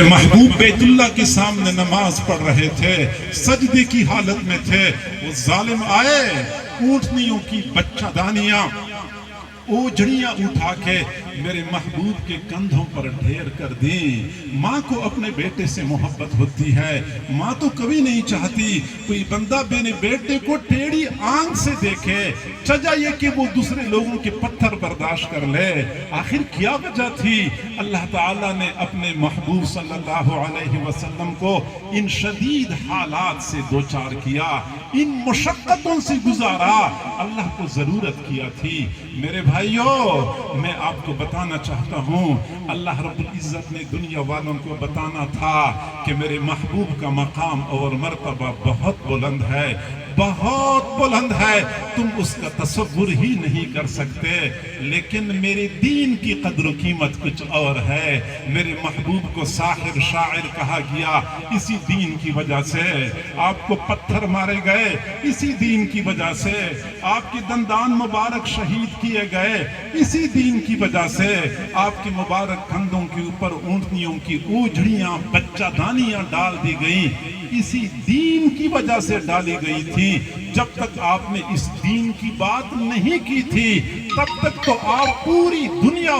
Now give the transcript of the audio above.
محبوب بیت اللہ کے سامنے نماز پڑھ رہے تھے، سجدے کی حالت میں تھے، وہ ظالم آئے، اونٹنیوں کی بچہ دانیاں اوجھڑیاں اٹھا کے میرے محبوب کے کندھوں پر ڈھیر کر دیں۔ ماں کو اپنے بیٹے سے محبت ہوتی ہے، ماں تو کبھی نہیں چاہتی کوئی بندہ میرے بیٹے کو ٹیڑھی آنکھ سے دیکھے، چجا یہ کہ وہ دوسرے لوگوں کے پتھر برداشت کر لے۔ آخر کیا وجہ تھی؟ اللہ تعالیٰ نے اپنے محبوب صلی اللہ علیہ وسلم کو ان شدید حالات سے دوچار کیا، ان مشقتوں سے گزارا، اللہ کو ضرورت کیا تھی۔ میرے بھائیوں، میں آپ کو بتانا چاہتا ہوں، اللہ رب العزت نے دنیا والوں کو بتانا تھا کہ میرے محبوب کا مقام اور مرتبہ بہت بلند ہے، بہت بلند ہے، تم اس کا تصور ہی نہیں کر سکتے، لیکن میرے دین کی قدر و قیمت کچھ اور ہے۔ میرے محبوب کو ساحر شاعر کہا گیا اسی دین کی وجہ سے، آپ کو پتھر مارے گئے اسی دین کی وجہ سے، آپ کے دندان مبارک شہید کیے گئے اسی دین کی وجہ سے، آپ کے مبارک کندھوں کے اوپر اونٹنیوں کی اوجھڑیاں بچہ دانیاں ڈال دی گئیں، اسی دین کی وجہ سے ڈالی گئی تھی۔ جب تک آپ نے اس دین کی بات نہیں کی تھی، تب تک تو آپ پوری دنیا